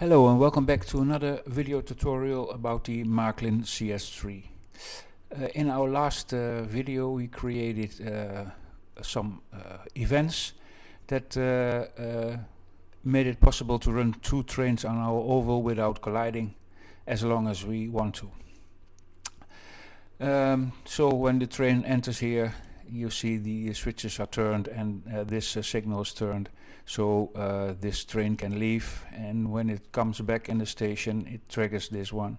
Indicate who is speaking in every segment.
Speaker 1: Hello and welcome back to another video tutorial about the Marklin CS3. In our last video we created some events that made it possible to run two trains on our oval without colliding as long as we want to. So when the train enters here, you see the switches are turned and this signal is turned, so this train can leave, and when it comes back in the station it triggers this one.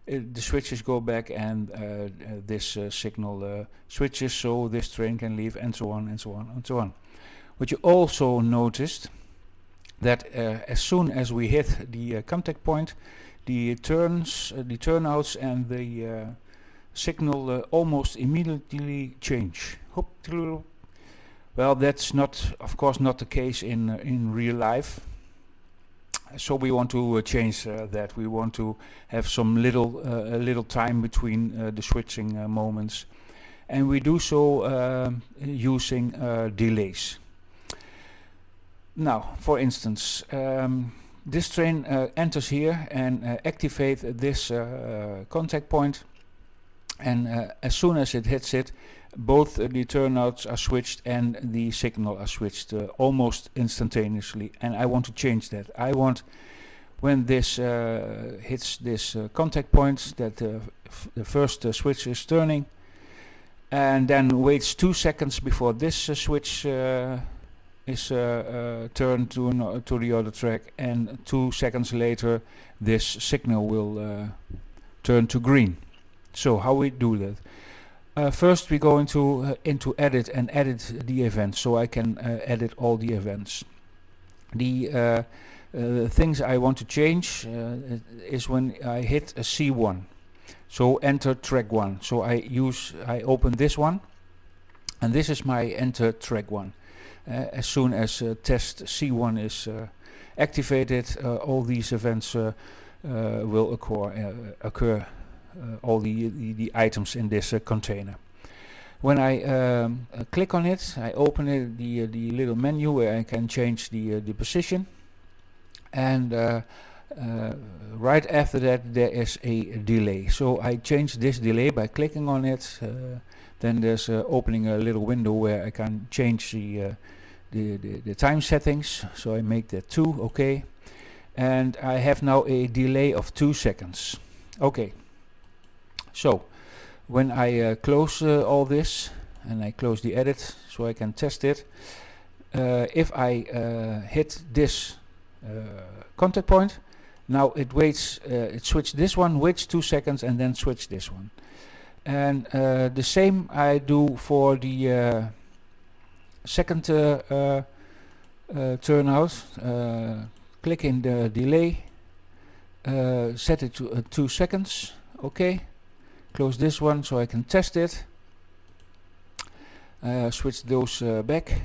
Speaker 1: The switches go back and this signal switches, so this train can leave, and so on and so on and so on. What you also noticed that as soon as we hit the contact point, the turnouts and the signal almost immediately change. Well, that's not, of course, not the case in real life. So we want to change that. We want to have some little time between the switching moments, and we do so using delays. Now, for instance, this train enters here and activates this contact point, and as soon as it hits it, both the turnouts are switched and the signal are switched almost instantaneously, and I want to change that. I want, when this hits this contact point, that the first switch is turning, and then waits 2 seconds before this switch is turned to the other track, and 2 seconds later this signal will turn to green. So how we do that? First we go into edit and edit the events, so I can edit all the events. The things I want to change is when I hit a C1, so enter track 1. So I open this one, and this is my enter track 1. As soon as test C1 is activated, all these events will occur. All the items in this container. When I click on it, I open it, the little menu where I can change the position, and right after that there is a delay. So I change this delay by clicking on it. Then there's opening a little window where I can change the time settings. So I make that 2, okay, and I have now a delay of 2 seconds. Okay. So when I close all this, and I close the edit so I can test it, if I hit this contact point, now it waits, it switched this one, waits 2 seconds, and then switch this one. And the same I do for the second turnout. Click in the delay, set it to 2 seconds, okay. Close this one so I can test it. Switch those back,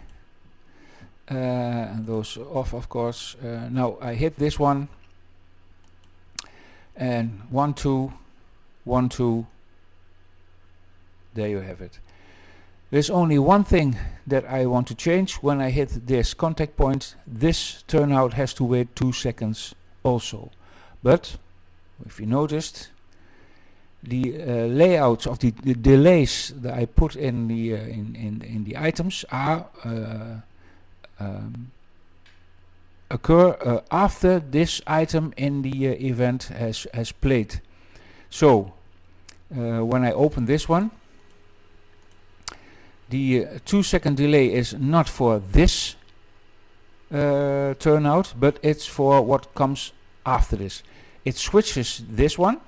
Speaker 1: and those off, of course. Now I hit this one, and 1 2 1 2. There you have it. There's only one thing that I want to change. When I hit this contact point, this turnout has to wait 2 seconds also. But if you noticed, the layouts of the delays that I put in the items are occur after this item in the event has played. So when I open this one, the 2 second delay is not for this turnout, but it's for what comes after this. It switches this one,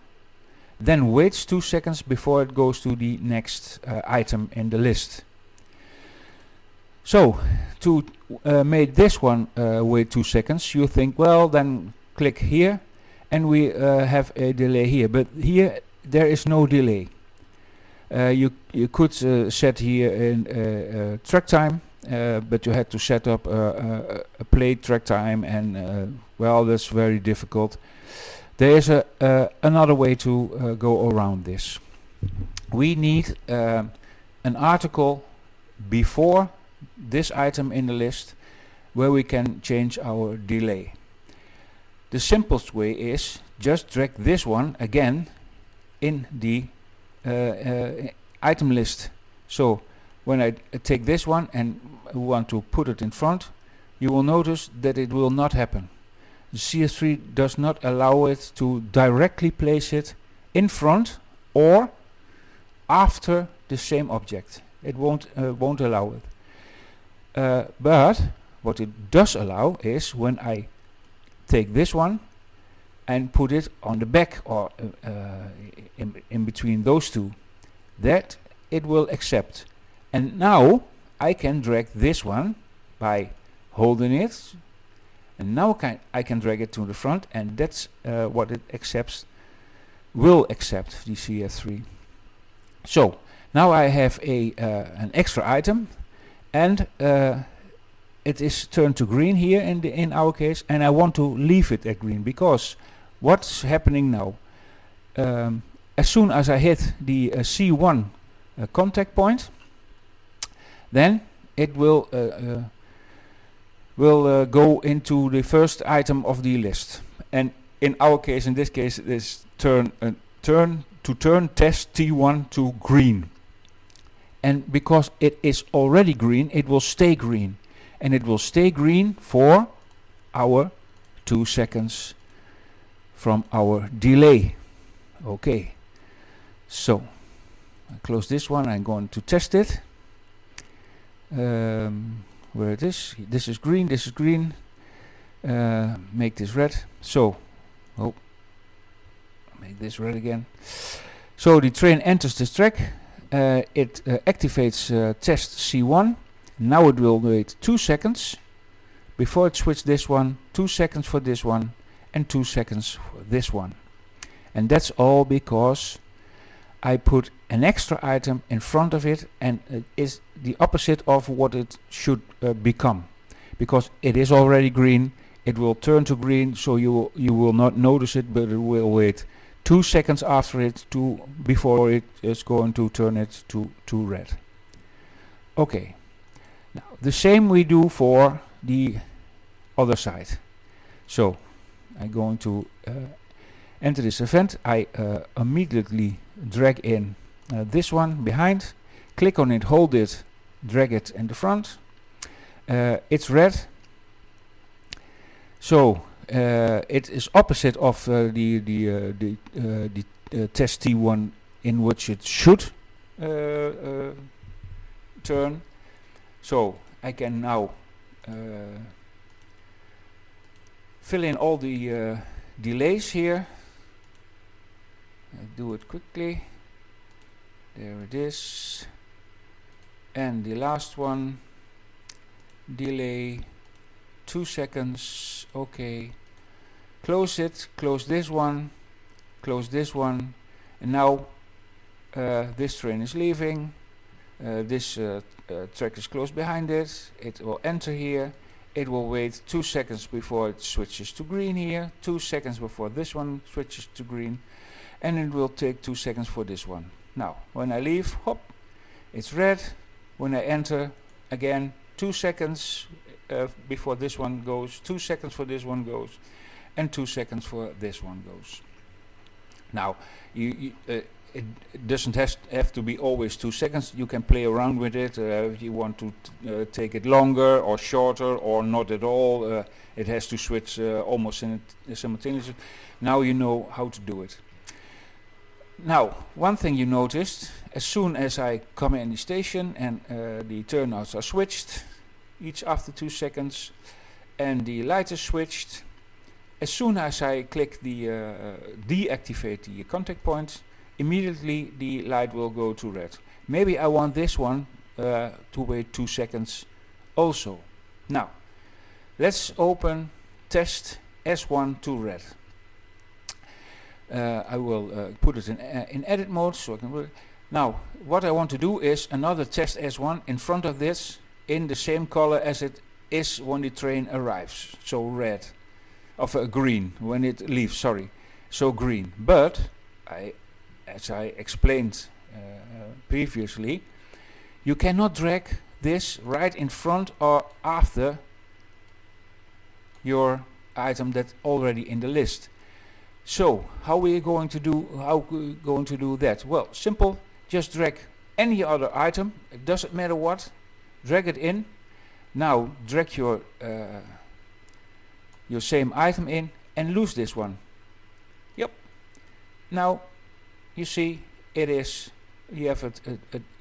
Speaker 1: then waits 2 seconds before it goes to the next item in the list. So to make this one wait 2 seconds, you think, well, then click here and we have a delay here, but here there is no delay. You could set here in track time, but you had to set up a play track time, and well, that's very difficult. There is another way to go around this. We need an article before this item in the list where we can change our delay. the simplest way is just drag this one again in the item list. So when I take this one and want to put it in front, you will notice that it will not happen. The CS3 does not allow it to directly place it in front or after the same object. It won't allow it. But what it does allow is when I take this one and put it on the back or in between those two, that it will accept. And now I can drag this one by holding it, and now I can drag it to the front, and that's what it accepts, will accept the CS3. So now I have an extra item, and it is turned to green here in our case, and I want to leave it at green, because what's happening now? As soon as I hit the C1 contact point, then it will go into the first item of the list. And in our case, in this case, it is turn test T1 to green. And because it is already green, it will stay green. And it will stay green for our 2 seconds from our delay. Okay, so I close this one. I'm going to test it. Where it is? This is green. This is green. Make this red. So, make this red again. So the train enters this track. It activates test C1. Now it will wait 2 seconds before it switches this one, 2 seconds for this one, and 2 seconds for this one. And that's all because I put an extra item in front of it, and it is the opposite of what it should become. Because it is already green, it will turn to green, so you will not notice it, but it will wait 2 seconds after it before it is going to turn it to red. Okay. Now the same we do for the other side. So I'm going to enter this event. I immediately drag in this one behind, click on it, hold it, drag it in the front. It's red. So it is opposite of the test T1 in which it should turn. So I can now fill in all the delays here. I do it quickly. There it is. And the last one, delay 2 seconds. Okay. Close it. Close this one. Close this one. And now this train is leaving. This track is close behind it. It will enter here. It will wait 2 seconds before it switches to green here. 2 seconds before this one switches to green. And it will take 2 seconds for this one. Now, when I leave, hop, it's red. When I enter, again, 2 seconds before this one goes. 2 seconds for this one goes. And 2 seconds for this one goes. Now, it doesn't have to be always 2 seconds. You can play around with it if you want to take it longer or shorter or not at all. It has to switch almost simultaneously. Now you know how to do it. Now, one thing you noticed, as soon as I come in the station and the turnouts are switched, each after 2 seconds, and the light is switched, as soon as I click the deactivate the contact point, immediately the light will go to red. Maybe I want this one to wait 2 seconds also. Now, let's open test S1 to red. I will put it in edit mode so I can. Now, what I want to do is another test S1 in front of this in the same color as it is when the train arrives. So red, of green when it leaves. Sorry, so green. But as I explained previously, you cannot drag this right in front or after your item that's already in the list. So how we going to do that? Well, simple. Just drag any other item. It doesn't matter what. Drag it in. Now drag your same item in and lose this one. Yep. Now you see it is. You have it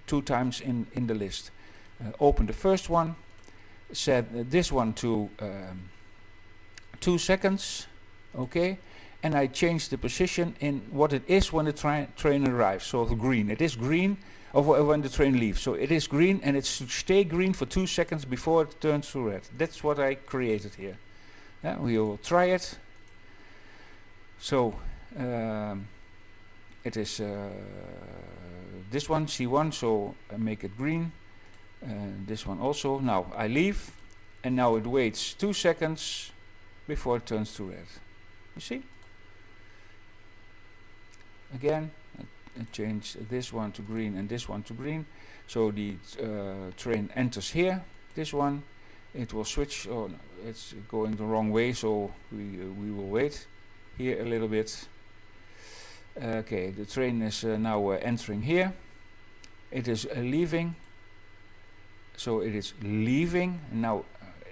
Speaker 1: 2 times in the list. Open the first one. Set this one to 2 seconds. Okay. And I change the position in what it is when the train arrives. So green. It is green when the train leaves. So it is green, and it should stay green for 2 seconds before it turns to red. That's what I created here. Yeah, we will try it. So it is this one, C1, so I make it green. This one also. Now I leave, and now it waits 2 seconds before it turns to red. You see? Again, I change this one to green and this one to green. So the train enters here. This one, it will switch. Oh, no, it's going the wrong way, so we will wait here a little bit. Okay, the train is now entering here. It is leaving. So it is leaving. Now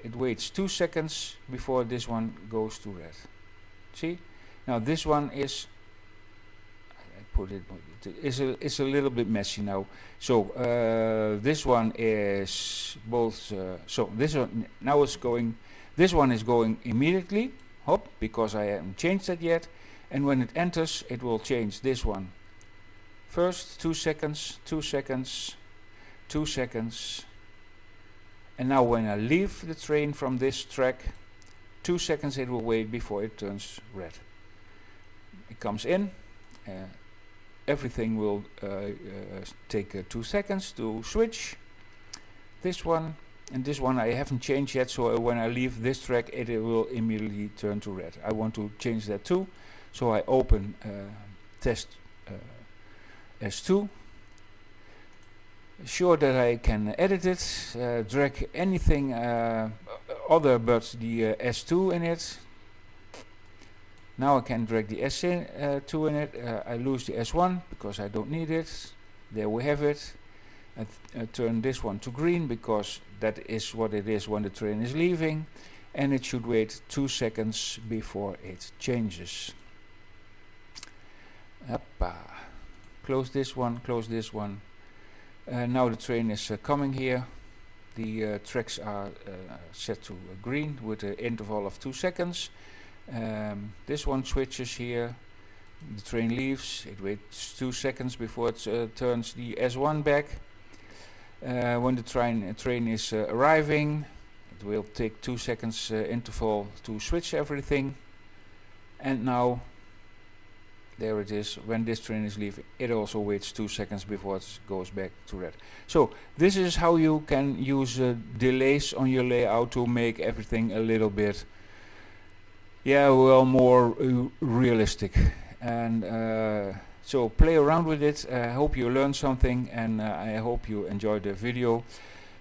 Speaker 1: it waits 2 seconds before this one goes to red. See? Now this one is. It's a little bit messy now. So this one is both. So this one now is going. This one is going immediately. Hop, because I haven't changed that yet. And when it enters, it will change this one. First 2 seconds, 2 seconds, 2 seconds. And now when I leave the train from this track, 2 seconds it will wait before it turns red. It comes in. Everything will take 2 seconds to switch. This one and this one I haven't changed yet, so when I leave this track it will immediately turn to red. I want to change that too, so I open test S2. Sure that I can edit it, drag anything other but the S2 in it. Now I can drag the S2 in it. I lose the S1 because I don't need it. There we have it. I turn this one to green because that is what it is when the train is leaving. And it should wait 2 seconds before it changes. Hoppa. Close this one, close this one. Now the train is coming here. The tracks are set to green with an interval of 2 seconds. This one switches here. The train leaves. It waits 2 seconds before it turns the S1 back. When the train is arriving, it will take 2 seconds interval to switch everything. And now, there it is. When this train is leaving, it also waits 2 seconds before it goes back to red. So this is how you can use delays on your layout to make everything a little bit, yeah, well, more realistic. And so play around with it. I hope you learned something, and I hope you enjoyed the video.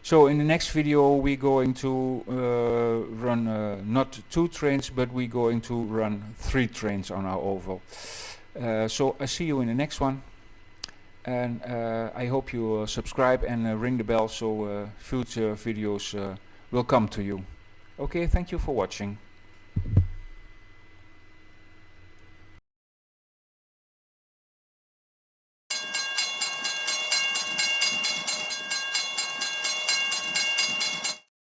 Speaker 1: So in the next video we're going to run not 2 trains, but we're going to run 3 trains on our oval. So I see you in the next one, and I hope you subscribe and ring the bell so future videos will come to you. Okay, thank you for watching.